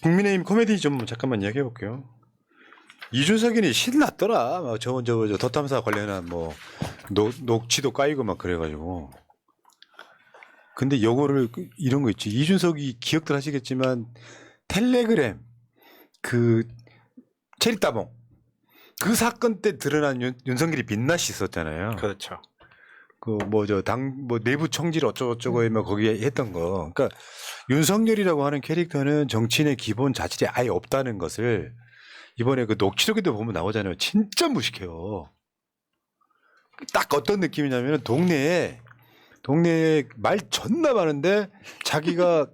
국민의힘 코미디 좀 잠깐만 이야기해 볼게요. 이준석이니 신났더라. 막 저 덧탐사 관련한 뭐 녹취도 까이고 막 그래가지고. 근데 요거를 이런 거 있지. 이준석이 기억들 하시겠지만 텔레그램 그 체리따봉 그 사건 때 드러난 윤석열이 빛나시 있었잖아요. 그렇죠. 그 뭐 저 당 뭐 내부 청질 어쩌고저쩌고 막 거기에 했던 거. 그러니까 윤석열이라고 하는 캐릭터는 정치인의 기본 자질이 아예 없다는 것을 이번에 그 녹취록에도 보면 나오잖아요. 진짜 무식해요. 딱 어떤 느낌이냐면 동네에 말 존나 많은데 자기가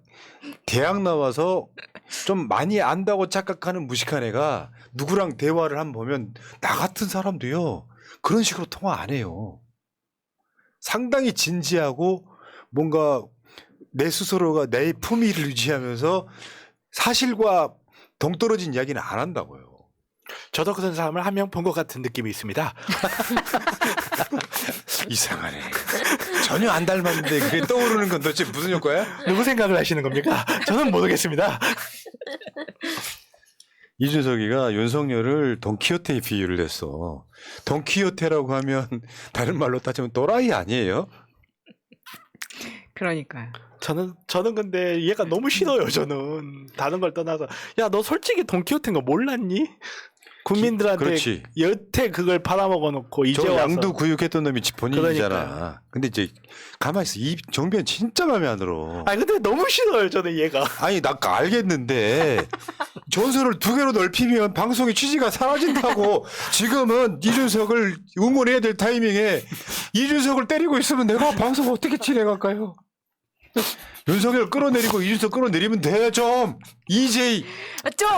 대학 나와서 좀 많이 안다고 착각하는 무식한 애가 누구랑 대화를 한번 보면 나 같은 사람도요. 그런 식으로 통화 안 해요. 상당히 진지하고 뭔가 내 스스로가 내 품위를 유지하면서 사실과 동떨어진 이야기는 안 한다고요. 저도 그런 사람을 한 명 본 것 같은 느낌이 있습니다. 이상하네. 전혀 안 닮았는데 그게 떠오르는 건 도대체 무슨 효과야? 누구 생각을 하시는 겁니까? 저는 모르겠습니다. 이준석이가 윤석열을 돈키호테에 비유를 했어. 돈키호테라고 하면 다른 말로 따지면 또라이 아니에요? 그러니까요. 저는 근데 얘가 너무 싫어요. 저는 다른 걸 떠나서 야 너 솔직히 돈키호테인 거 몰랐니? 국민들한테 그렇지. 여태 그걸 팔아먹어 놓고 이제 저 와서 양도 구육했던 놈이 본인이잖아. 그러니까요. 근데 이제 가만히 있어. 이 정변 진짜 마음에 안 들어. 아니 근데 너무 싫어요. 저는 얘가 아니 나 알겠는데 전선을 두 개로 넓히면 방송의 취지가 사라진다고. 지금은 이준석을 응원해야 될 타이밍에 이준석을 때리고 있으면 내가 방송 어떻게 진행할까요? 윤석열 끌어내리고 이준석 끌어내리면 돼. 좀 EJ 좀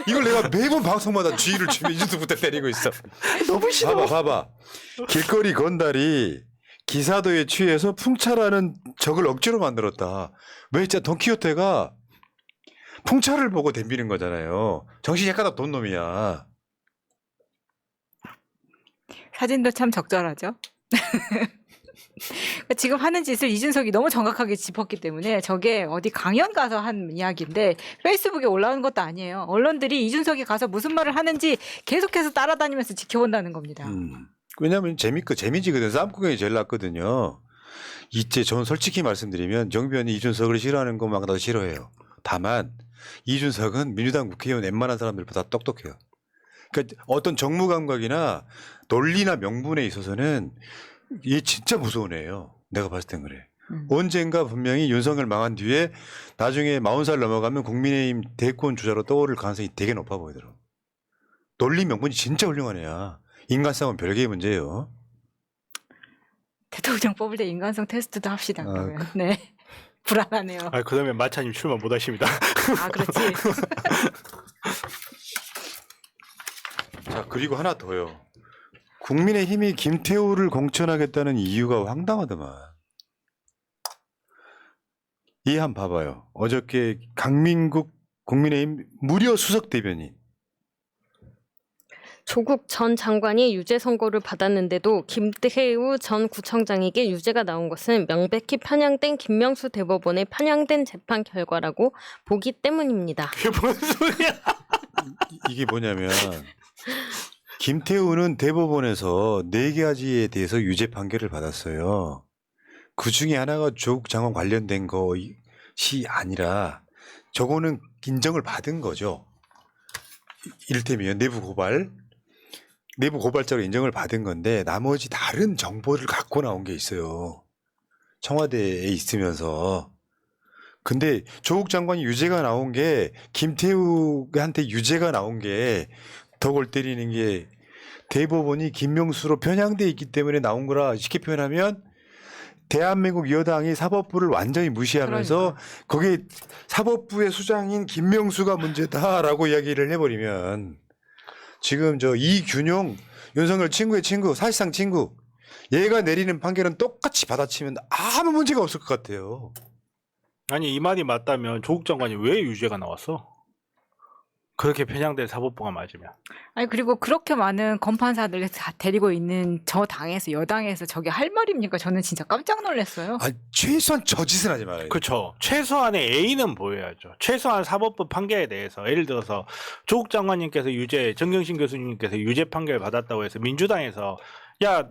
이걸 내가 매번 방송마다 주의를 주면 이준석부터 때리고 있어. 너무 싫어. 봐봐. 길거리 건달이 기사도에 취해서 풍차라는 적을 억지로 만들었다. 왜 진짜 돈키호테가 풍차를 보고 덤비는 거잖아요. 정신이 약간 돈 놈이야. 사진도 참 적절하죠. 지금 하는 짓을 이준석이 너무 정확하게 짚었기 때문에 저게 어디 강연 가서 한 이야기인데 페이스북에 올라오는 것도 아니에요. 언론들이 이준석이 가서 무슨 말을 하는지 계속해서 따라다니면서 지켜본다는 겁니다. 왜냐면 재미지거든. 쌈구경이 제일 낫거든요. 이제 저는 솔직히 말씀드리면 정변이 이준석을 싫어하는 것만 나도 싫어해요. 다만 이준석은 민주당 국회의원 웬만한 사람들보다 똑똑해요. 그러니까 어떤 정무 감각이나 논리나 명분에 있어서는 얘 진짜 무서운 애예요. 내가 봤을 땐 그래. 언젠가 분명히 윤석열 망한 뒤에 나중에 40살 넘어가면 국민의힘 대권 주자로 떠오를 가능성이 되게 높아 보이더라고. 논리 명분이 진짜 훌륭한 애야. 인간성은 별개의 문제예요. 대통령 뽑을 때 인간성 테스트도 합시다. 그러면. 네. 불안하네요. 아 그러면 마차님 출마 못 하십니다. 아 그렇지. 자, 그리고 하나 더요. 국민의힘이 김태우를 공천하겠다는 이유가 황당하더만. 이 한 봐봐요. 어저께 강민국 국민의힘 무려 수석 대변인. 조국 전 장관이 유죄 선고를 받았는데도 김태우 전 구청장에게 유죄가 나온 것은 명백히 편향된 김명수 대법원의 편향된 재판 결과라고 보기 때문입니다. 그게 뭔 소리야? 이게 뭐냐면 김태우는 대법원에서 4가지에 대해서 유죄 판결을 받았어요. 그 중에 하나가 조국 장관 관련된 것이 아니라 저거는 인정을 받은 거죠. 이를테면 내부 고발자로 인정을 받은 건데 나머지 다른 정보를 갖고 나온 게 있어요. 청와대에 있으면서. 근데 조국 장관이 유죄가 나온 게 김태우한테 유죄가 나온 게 더 골 때리는 게 대법원이 김명수로 편향돼 있기 때문에 나온 거라 쉽게 표현하면 대한민국 여당이 사법부를 완전히 무시하면서 거기에 사법부의 수장인 김명수가 문제다라고 이야기를 해버리면 지금 저 이균용 윤석열 친구의 친구 사실상 친구 얘가 내리는 판결은 똑같이 받아치면 아무 문제가 없을 것 같아요. 아니 이 말이 맞다면 조국 장관이 왜 유죄가 나왔어? 그렇게 편향된 사법부가 맞으면. 아니 그리고 그렇게 많은 검판사들 다 데리고 있는 저 당에서 여당에서 저게 할 말입니까? 저는 진짜 깜짝 놀랐어요. 아, 최소한 저 짓은 하지 말아요. 그렇죠. 최소한의 A는 보여야죠. 최소한 사법부 판결에 대해서 예를 들어서 조국 장관님께서 유죄, 정경심 교수님께서 유죄 판결 받았다고 해서 민주당에서 야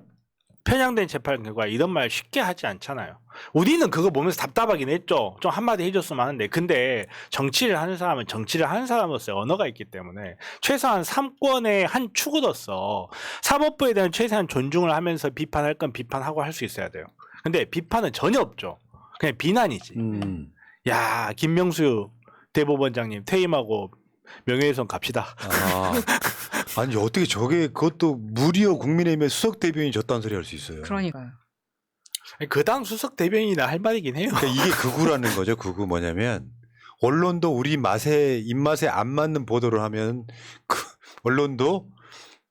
편향된 재판 결과 이런 말 쉽게 하지 않잖아요. 우리는 그거 보면서 답답하긴 했죠. 좀 한마디 해줬으면 하는데 근데 정치를 하는 사람은 정치를 하는 사람으로서의 언어가 있기 때문에 최소한 삼권의 한 축으로서 사법부에 대한 최소한 존중을 하면서 비판할 건 비판하고 할 수 있어야 돼요. 근데 비판은 전혀 없죠. 그냥 비난이지. 야 김명수 대법원장님 퇴임하고 명예훼손 갑시다. 아니 어떻게 저게 그것도 무려 국민의힘의 수석 대변인이 저딴 소리 할 수 있어요. 그러니까요. 그 당 수석 대변인이나 할 말이긴 해요. 그러니까 이게 극우라는 거죠. 극우 뭐냐면 언론도 우리 입맛에 안 맞는 보도를 하면 그 언론도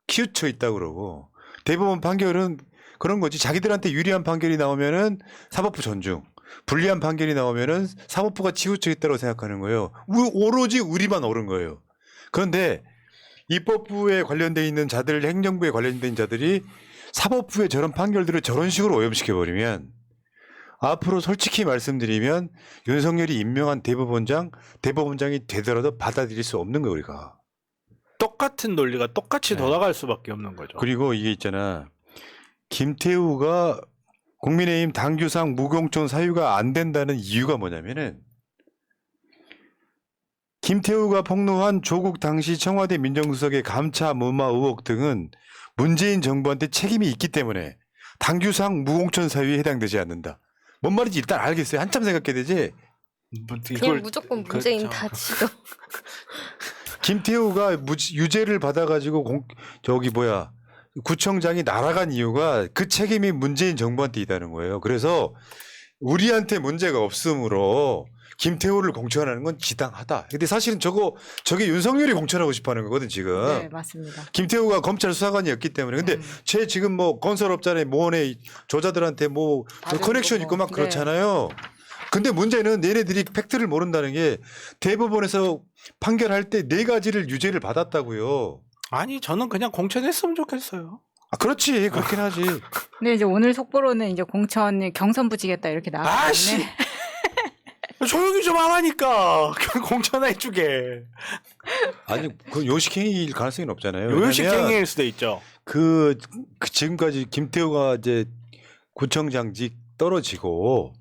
치우쳐 있다 그러고 대법원 판결은 그런 거지. 자기들한테 유리한 판결이 나오면은 사법부 존중, 불리한 판결이 나오면은 사법부가 치우쳐 있다고 생각하는 거예요. 오로지 우리만 옳은 거예요. 그런데 입법부에 관련돼 있는 자들, 행정부에 관련돼 있는 자들이 사법부의 저런 판결들을 저런 식으로 오염시켜버리면 앞으로 솔직히 말씀드리면 윤석열이 임명한 대법원장이 되더라도 받아들일 수 없는 거예요, 우리가. 똑같은 논리가 똑같이 돌아갈 수밖에 없는 거죠. 그리고 이게 있잖아. 김태우가 국민의힘 당규상 무공천 사유가 안 된다는 이유가 뭐냐면은 김태우가 폭로한 조국 당시 청와대 민정수석의 감차 무마 의혹 등은 문재인 정부한테 책임이 있기 때문에 당규상 무공천 사유에 해당되지 않는다. 뭔 말인지 일단 알겠어요. 한참 생각해야 되지. 그냥 무조건 문재인 그렇죠. 다 지도. 김태우가 유죄를 받아가지고 구청장이 날아간 이유가 그 책임이 문재인 정부한테 있다는 거예요. 그래서 우리한테 문제가 없으므로 김태우를 공천하는 건 지당하다. 근데 사실은 저게 윤석열이 공천하고 싶어하는 거거든 지금. 네, 맞습니다. 김태우가 검찰 수사관이었기 때문에. 근데 쟤 지금 뭐 건설업자의 모원의 저자들한테 뭐 커넥션 있고 막 그렇잖아요. 근데 문제는 얘네들이 팩트를 모른다는 게 대법원에서 판결할 때 4가지를 유죄를 받았다고요. 아니 저는 그냥 공천했으면 좋겠어요. 아, 그렇지. 그렇긴 하지. 근데 이제 오늘 속보로는 이제 공천 경선 붙이겠다 이렇게 나왔기 아씨 때문에 조용히 좀 하라니까. 공천해주게. 아니, 그 요식행위일 가능성이 없잖아요. 요식행위일 수도 있죠. 그 지금까지 김태우가 이제 구청장직 떨어지고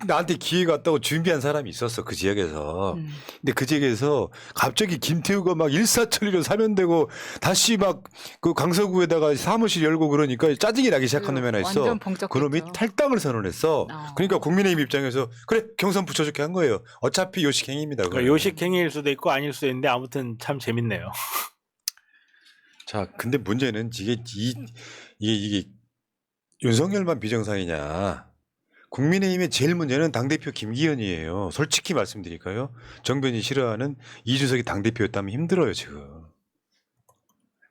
나한테 기회가 왔다고 준비한 사람이 있었어 그 지역에서. 근데 그 지역에서 갑자기 김태우가 막 일사천리로 사면되고 다시 막 그 강서구에다가 사무실 열고 그러니까 짜증이 나기 시작한 놈이 하나 있어. 완전 벙쩍했죠. 그놈이 탈당을 선언했어. 그러니까 국민의힘 입장에서 그래 경선 붙여줄게 한 거예요. 어차피 요식행위입니다. 그러니까 요식행위일 수도 있고 아닐 수도 있는데 아무튼 참 재밌네요. 자, 근데 문제는 이게 윤석열만 비정상이냐? 국민의힘의 제일 문제는 당대표 김기현이에요. 솔직히 말씀드릴까요? 정변이 싫어하는 이준석이 당대표였다면 힘들어요, 지금.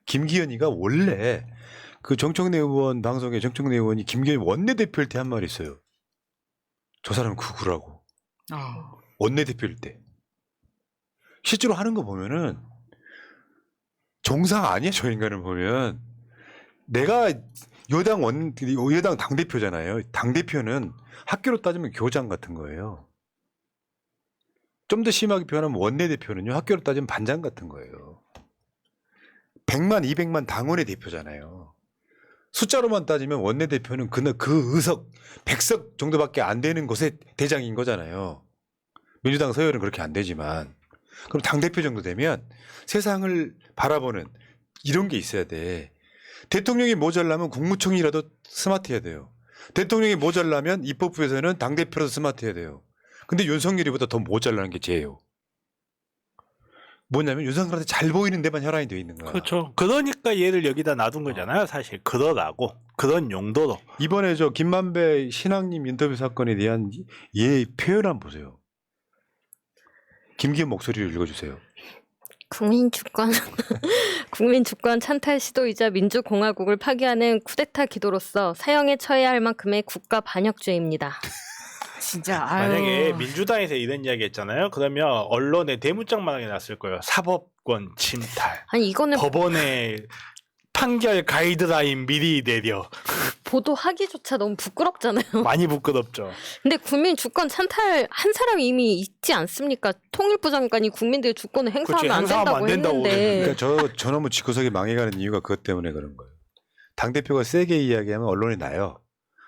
김기현이가 원래 그 정청래 의원 방송에 정청래 의원이 김기현 원내대표일 때 한 말이 있어요. 저 사람은 극우라고. 원내대표일 때. 실제로 하는 거 보면은 정상 아니야, 저 인간을 보면. 내가 여당 당대표잖아요. 당대표는 학교로 따지면 교장 같은 거예요. 좀 더 심하게 표현하면 원내대표는요. 학교로 따지면 반장 같은 거예요. 100만, 200만 당원의 대표잖아요. 숫자로만 따지면 원내대표는 그 의석 100석 정도밖에 안 되는 곳의 대장인 거잖아요. 민주당 서열은 그렇게 안 되지만. 그럼 당대표 정도 되면 세상을 바라보는 이런 게 있어야 돼. 대통령이 모자라면 국무총리라도 스마트해야 돼요. 대통령이 모자라면 입법부에서는 당대표라도 스마트해야 돼요. 근데 윤석열이보다 더 모자라는 게 쟤예요. 뭐냐면 윤석열한테 잘 보이는 데만 혈안이 돼 있는 거야. 그렇죠. 그러니까 얘를 여기다 놔둔 거잖아요. 사실 그러라고 그런 용도로. 이번에 저 김만배 신앙님 인터뷰 사건에 대한 얘 표현한 보세요. 김기현 목소리를 읽어주세요. 국민 주권 찬탈 시도이자 민주공화국을 파괴하는 쿠데타 기도로서 사형에 처해야 할 만큼의 국가 반역죄입니다. 진짜 아유. 만약에 민주당에서 이런 이야기 했잖아요. 그러면 언론에 대문짝만하게 났을 거예요. 사법권 침탈. 아니 이거는 법원의 판결 가이드라인 미리 내려. 보도하기조차 너무 부끄럽잖아요. 많이 부끄럽죠. 근데 국민 주권 찬탈한 사람이 이미 있지 않습니까? 통일부 장관이 국민들의 주권을 행사하면 안 행사하면 안 된다고 된다고 했는데 그러니까 저놈의 집구석이 망해가는 이유가 그것 때문에 그런 거예요. 당 대표가 세게 이야기하면 언론이 나요.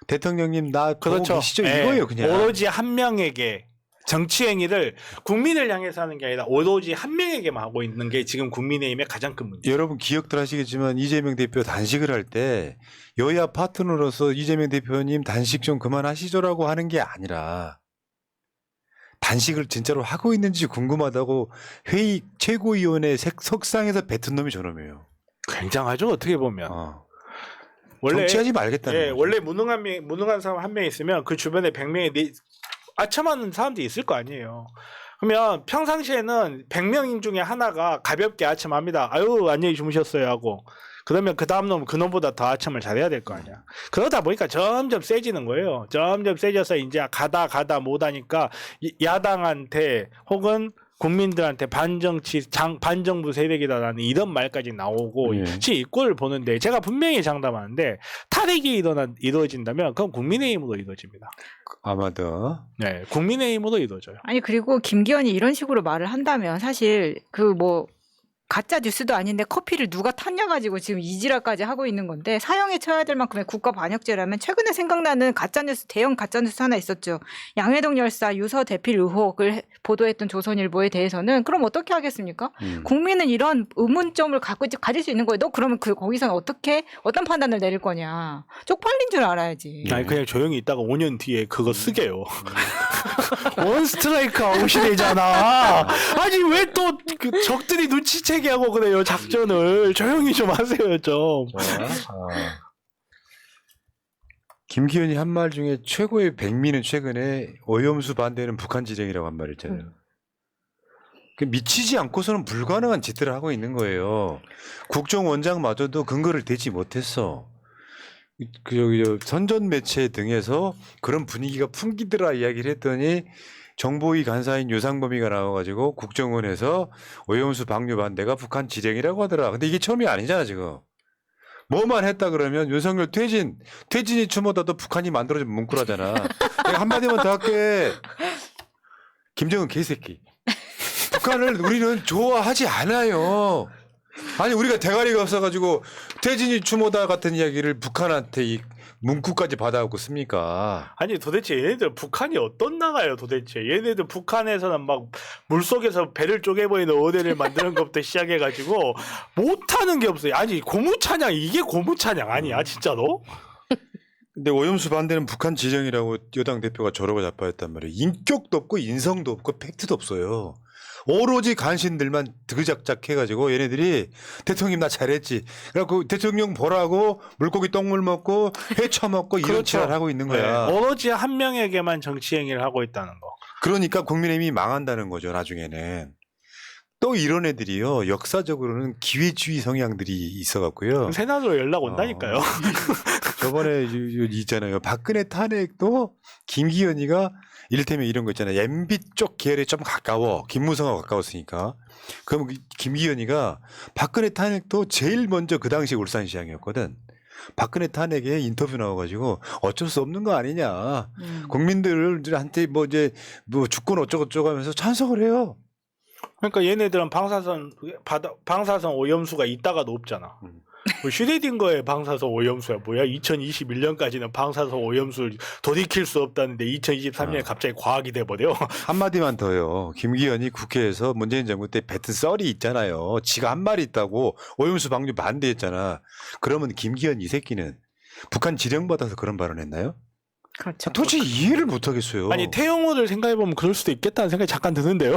대통령님 나 보고 그렇죠. 계시죠? 예. 이거예요 그냥. 오로지 한 명에게 정치 행위를 국민을 향해서 하는 게 아니라 오로지 한 명에게만 하고 있는 게 지금 국민의힘의 가장 큰 문제. 여러분 기억들 하시겠지만 이재명 대표 단식을 할 때 여야 파트너로서 이재명 대표님 단식 좀 그만하시죠라고 하는 게 아니라 단식을 진짜로 하고 있는지 궁금하다고 회의 최고위원회 석상에서 뱉은 놈이 저놈이에요. 굉장하죠 어떻게 보면. 원래 정치하지 말겠다는 예, 거죠. 원래 무능한 사람 한 명 있으면 그 주변에 100명이 아첨하는 사람들이 있을 거 아니에요. 그러면 평상시에는 100명 중에 하나가 가볍게 아첨합니다. 아유 안녕히 주무셨어요 하고 그러면 그 다음 놈은 그놈보다 더 아첨을 잘해야 될 거 아니야. 그러다 보니까 점점 세지는 거예요. 점점 세져서 이제 가다 못하니까 야당한테 혹은 국민들한테 반정부 세력이다라는 이런 말까지 나오고 예. 이 꼴을 보는데 제가 분명히 장담하는데 탈핵이 이루어진다면 그건 국민의힘으로 이루어집니다. 아마도 네, 국민의힘으로 이루어져요. 아니 그리고 김기현이 이런 식으로 말을 한다면 사실 그 뭐 가짜 뉴스도 아닌데 커피를 누가 탔냐 가지고 지금 이지랄까지 하고 있는 건데 사형에 처해야 될 만큼의 국가 반역죄라면 최근에 생각나는 가짜 뉴스 대형 가짜 뉴스 하나 있었죠. 양회동 열사 유서 대필 의혹을 보도했던 조선일보에 대해서는 그럼 어떻게 하겠습니까? 국민은 이런 의문점을 가질 수 있는 거예요. 너 그러면 거기서는 어떤 판단을 내릴 거냐? 쪽팔린 줄 알아야지. 아니 그냥 조용히 있다가 5년 뒤에 그거 쓰게요. 원 스트라이크 아웃이 되잖아. 아니 왜 또 그 적들이 눈치채게 하고 그래요 작전을. 조용히 좀 하세요 좀. 김기현이 한 말 중에 최고의 백미는 최근에 오염수 반대는 북한 지령이라고 한 말 있잖아요. 그 미치지 않고서는 불가능한 짓들을 하고 있는 거예요. 국정원장마저도 근거를 대지 못했어. 그 선전 매체 등에서 그런 분위기가 풍기더라 이야기를 했더니 정보위 간사인 유상범이가 나와가지고 국정원에서 오염수 방류 반대가 북한 지령이라고 하더라. 근데 이게 처음이 아니잖아 지금. 뭐만 했다 그러면 윤석열 퇴진이 추모다도 북한이 만들어준 문구라잖아. 내가 한마디만 더 할게. 김정은 개새끼. 북한을 우리는 좋아하지 않아요. 아니 우리가 대가리가 없어가지고 퇴진이 추모다 같은 이야기를 북한한테 이 문구까지 받아갖고 씁니까? 아니 도대체 얘네들 북한이 어떤 나라예요 도대체. 얘네들 북한에서는 막 물속에서 배를 쪼개버리는 어대를 만드는 것부터 시작해가지고 못하는 게 없어요. 아니 고무찬양 이게 고무찬양 아니야 진짜로? 근데 오염수 반대는 북한 지령이라고 여당 대표가 저러고 자빠졌단 말이에요. 인격도 없고 인성도 없고 팩트도 없어요. 오로지 간신들만 드그작작 해가지고 얘네들이 대통령 나 잘했지. 그래갖고 대통령 보라고 물고기 똥물 먹고 회 처먹고 이런 그렇죠. 짓을 하고 있는 거야. 네, 오로지 한 명에게만 정치 행위를 하고 있다는 거. 그러니까 국민의힘이 망한다는 거죠. 나중에는. 또 이런 애들이요. 역사적으로는 기회주의 성향들이 있어갖고요. 세나로 연락 온다니까요. 저번에 있잖아요. 박근혜 탄핵도 김기현이가 이를테면 이런 거 있잖아요. MB 쪽 계열에 좀 가까워. 김무성하고 가까웠으니까. 그럼 김기현이가 박근혜 탄핵도 제일 먼저 그 당시 울산시장이었거든. 박근혜 탄핵에 인터뷰 나와가지고 어쩔 수 없는 거 아니냐. 국민들한테 뭐 주권 어쩌고저쩌고 하면서 찬성을 해요. 그러니까 얘네들은 방사선 오염수가 있다가도 없잖아. 뭐 슈레딩거의 방사선 오염수야 뭐야? 2021년까지는 방사선 오염수를 돌이킬 수 없다는데 2023년에 갑자기 과학이 돼버려. 한마디만 더요. 김기현이 국회에서 문재인 정부 때 뱉은 썰이 있잖아요. 지가 한 말이 있다고 오염수 방류 반대했잖아. 그러면 김기현 이 새끼는 북한 지령받아서 그런 발언했나요? 그렇죠. 도대체 이해를 못하겠어요. 아니 태영호를 생각해보면 그럴 수도 있겠다는 생각이 잠깐 드는데요.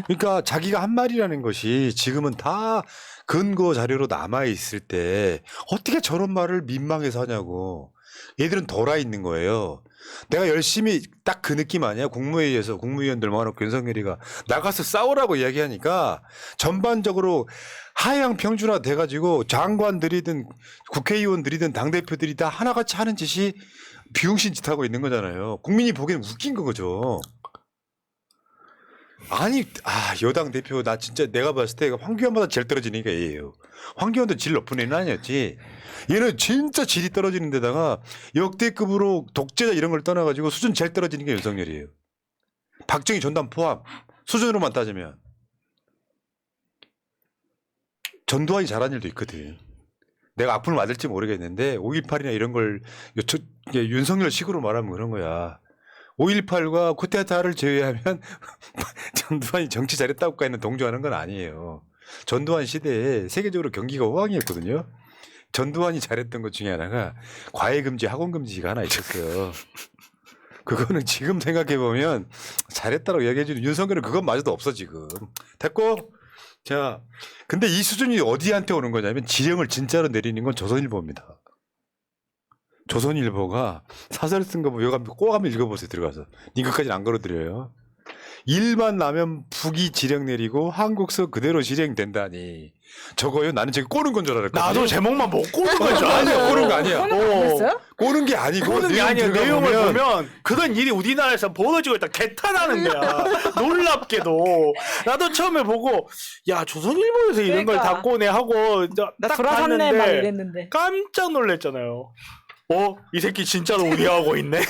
그러니까 자기가 한 말이라는 것이 지금은 다 근거 자료로 남아 있을 때 어떻게 저런 말을 민망해서 하냐고. 얘들은 돌아 있는 거예요. 내가 열심히 딱 그 느낌 아니야? 국무회의에서 국무위원들 모아놓고 윤석열이가 나가서 싸우라고 이야기하니까 전반적으로 하향 평준화 돼가지고 장관들이든 국회의원들이든 당대표들이 다 하나같이 하는 짓이 비용신 짓 하고 있는 거잖아요. 국민이 보기에는 웃긴 거죠. 아니, 여당 대표 나 진짜 내가 봤을 때 황교안보다 제일 떨어지니까 얘예요. 황교안도 질 높은 애는 아니었지. 얘는 진짜 질이 떨어지는 데다가 역대급으로 독재자 이런 걸 떠나가지고 수준 제일 떨어지는 게 윤석열이에요. 박정희 전담 포함 수준으로만 따지면 전두환이 잘한 일도 있거든. 내가 악플을 맞을지 모르겠는데 5.18이나 이런 걸 윤석열 식으로 말하면 그런 거야. 5.18과 쿠데타를 제외하면 전두환이 정치 잘했다고까지는 동조하는 건 아니에요. 전두환 시대에 세계적으로 경기가 호황이었거든요. 전두환이 잘했던 것 중에 하나가 과외금지, 학원금지가 하나 있었어요. 그거는 지금 생각해보면 잘했다고 이야기해주는 윤석열은 그것마저도 없어 지금. 됐고? 자, 근데 이 수준이 어디한테 오는 거냐면 지령을 진짜로 내리는 건 조선일보입니다. 조선일보가 사설 쓴 거 보면 꼭 한번 읽어보세요. 들어가서. 링크까지는 안 걸어드려요. 일반 라면 북이 지령 내리고 한국서 그대로 실행된다니. 저거요? 나는 저거 꼬는 건 줄 알았거든요. 나도 제목만 못 꼬는 건 줄 아니야. 알았어. 꼬는 거 아니야. 그랬어요? 꼬는 게 아니고 꼬는 게 아니야. 내용을 들어가보면 보면 그런 일이 우리나라에서 벌어지고 있다. 개탄하는 거야. 놀랍게도. 나도 처음에 보고 야 조선일보에서 이런 걸 그러니까. 다 꼬내 하고 나 딱 돌아섰네 막 봤는데 이랬는데. 깜짝 놀랐잖아요. 이 새끼 진짜로 우려하고 있네.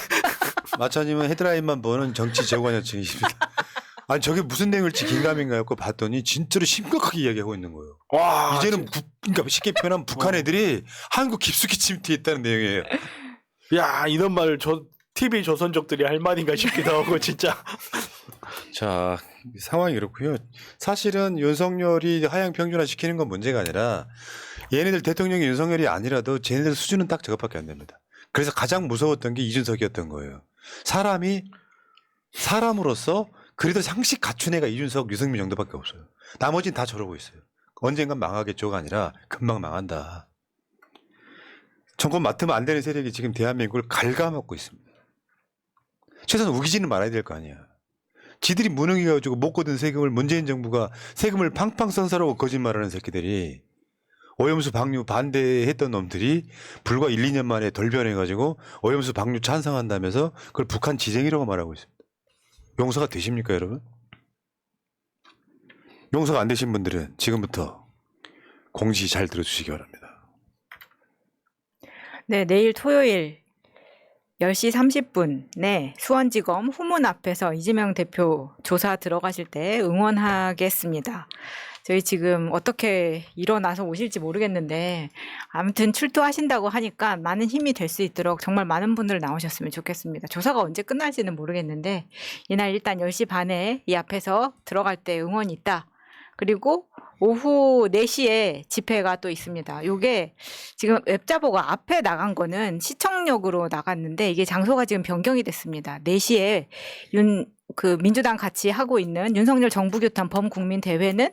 마차님은 헤드라인만 보는 정치 제관여층이십니다. 아니 저게 무슨 내용일지 긴가민가 했고 봤더니 진짜로 심각하게 이야기하고 있는 거예요. 와 이제는 그러니까 쉽게 표현하면 북한 애들이 한국 깊숙이 침투해 있다는 내용이에요. 야 이런 말을 TV 조선족들이 할 말인가 싶기도 하고 진짜. 자 상황이 그렇고요. 사실은 윤석열이 하향 평준화 시키는 건 문제가 아니라 얘네들 대통령이 윤석열이 아니라도 쟤네들 수준은 딱 저것밖에 안 됩니다. 그래서 가장 무서웠던 게 이준석이었던 거예요. 사람이 사람으로서 그래도 상식 갖춘 애가 이준석, 유승민 정도밖에 없어요. 나머지는 다 저러고 있어요. 언젠간 망하겠죠가 아니라 금방 망한다. 정권 맡으면 안 되는 세력이 지금 대한민국을 갉아먹고 있습니다. 최소한 우기지는 말아야 될 거 아니야. 지들이 무능해가지고 못 거둔 세금을 문재인 정부가 세금을 팡팡 썬사라고 거짓말하는 새끼들이 오염수 방류 반대했던 놈들이 불과 1, 2년 만에 돌변해가지고 오염수 방류 찬성한다면서 그걸 북한 지쟁이라고 말하고 있습니다. 용서가 되십니까 여러분? 용서가 안 되신 분들은 지금부터 공지 잘 들어주시기 바랍니다. 네, 내일 토요일 10시 30분에 수원지검 후문 앞에서 이재명 대표 조사 들어가실 때 응원하겠습니다. 저희 지금 어떻게 일어나서 오실지 모르겠는데 아무튼 출두하신다고 하니까 많은 힘이 될 수 있도록 정말 많은 분들 나오셨으면 좋겠습니다. 조사가 언제 끝날지는 모르겠는데 이날 일단 10시 반에 이 앞에서 들어갈 때 응원이 있다. 그리고 오후 4시에 집회가 또 있습니다. 요게 지금 웹자보가 앞에 나간 거는 시청역으로 나갔는데 이게 장소가 지금 변경이 됐습니다. 4시에 민주당 같이 하고 있는 윤석열 정부규탄 범국민대회는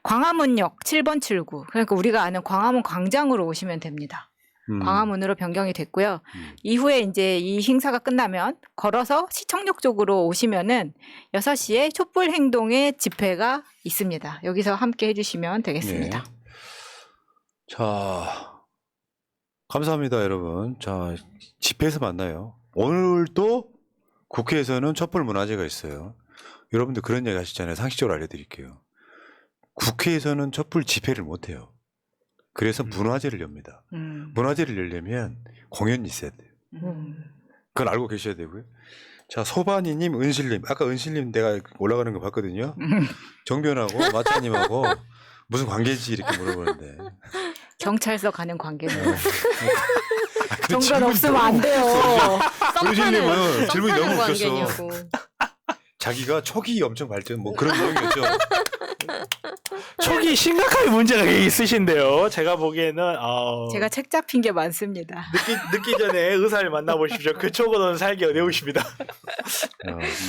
광화문역 7번 출구. 그러니까 우리가 아는 광화문 광장으로 오시면 됩니다. 광화문으로 변경이 됐고요. 이후에 이제 이 행사가 끝나면 걸어서 시청역 쪽으로 오시면은 6시에 촛불 행동의 집회가 있습니다. 여기서 함께 해주시면 되겠습니다. 네. 자, 감사합니다, 여러분. 자, 집회에서 만나요. 오늘도 국회에서는 촛불 문화제가 있어요. 여러분들 그런 얘기 하시잖아요. 상식적으로 알려드릴게요. 국회에서는 촛불 집회를 못해요. 그래서 문화제를 엽니다. 문화제를 열려면 공연이 있어야 돼요. 그건 알고 계셔야 되고요. 자, 소반이님, 은실님. 아까 은실님 내가 올라가는 거 봤거든요. 정변하고 마차님하고 무슨 관계지 이렇게 물어보는데. 경찰서 가는 관계는 그 정변 질문이 없으면 너무 안 돼요. 은실님은 질문이 너무 웃겼어. 관계냐고. 자기가 촉이 엄청 발전 뭐 그런 내용이었죠. 촉이 심각하게 문제가 있으신데요. 제가 보기에는 제가 책 잡힌 게 많습니다. 늦기 전에 의사를 만나보십시오. 그 촉으로는 살기 어려우십니다.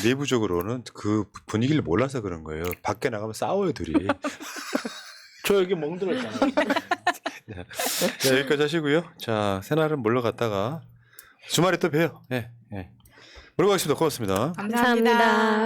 내부적으로는 그 분위기를 몰라서 그런 거예요. 밖에 나가면 싸워요 둘이. 저 여기 멍들었잖아요. 자, 여기까지 하시고요. 자, 새날은 물러갔다가 주말에 또 봬요. 예. 예. 물어보겠습니다. 고맙습니다. 감사합니다.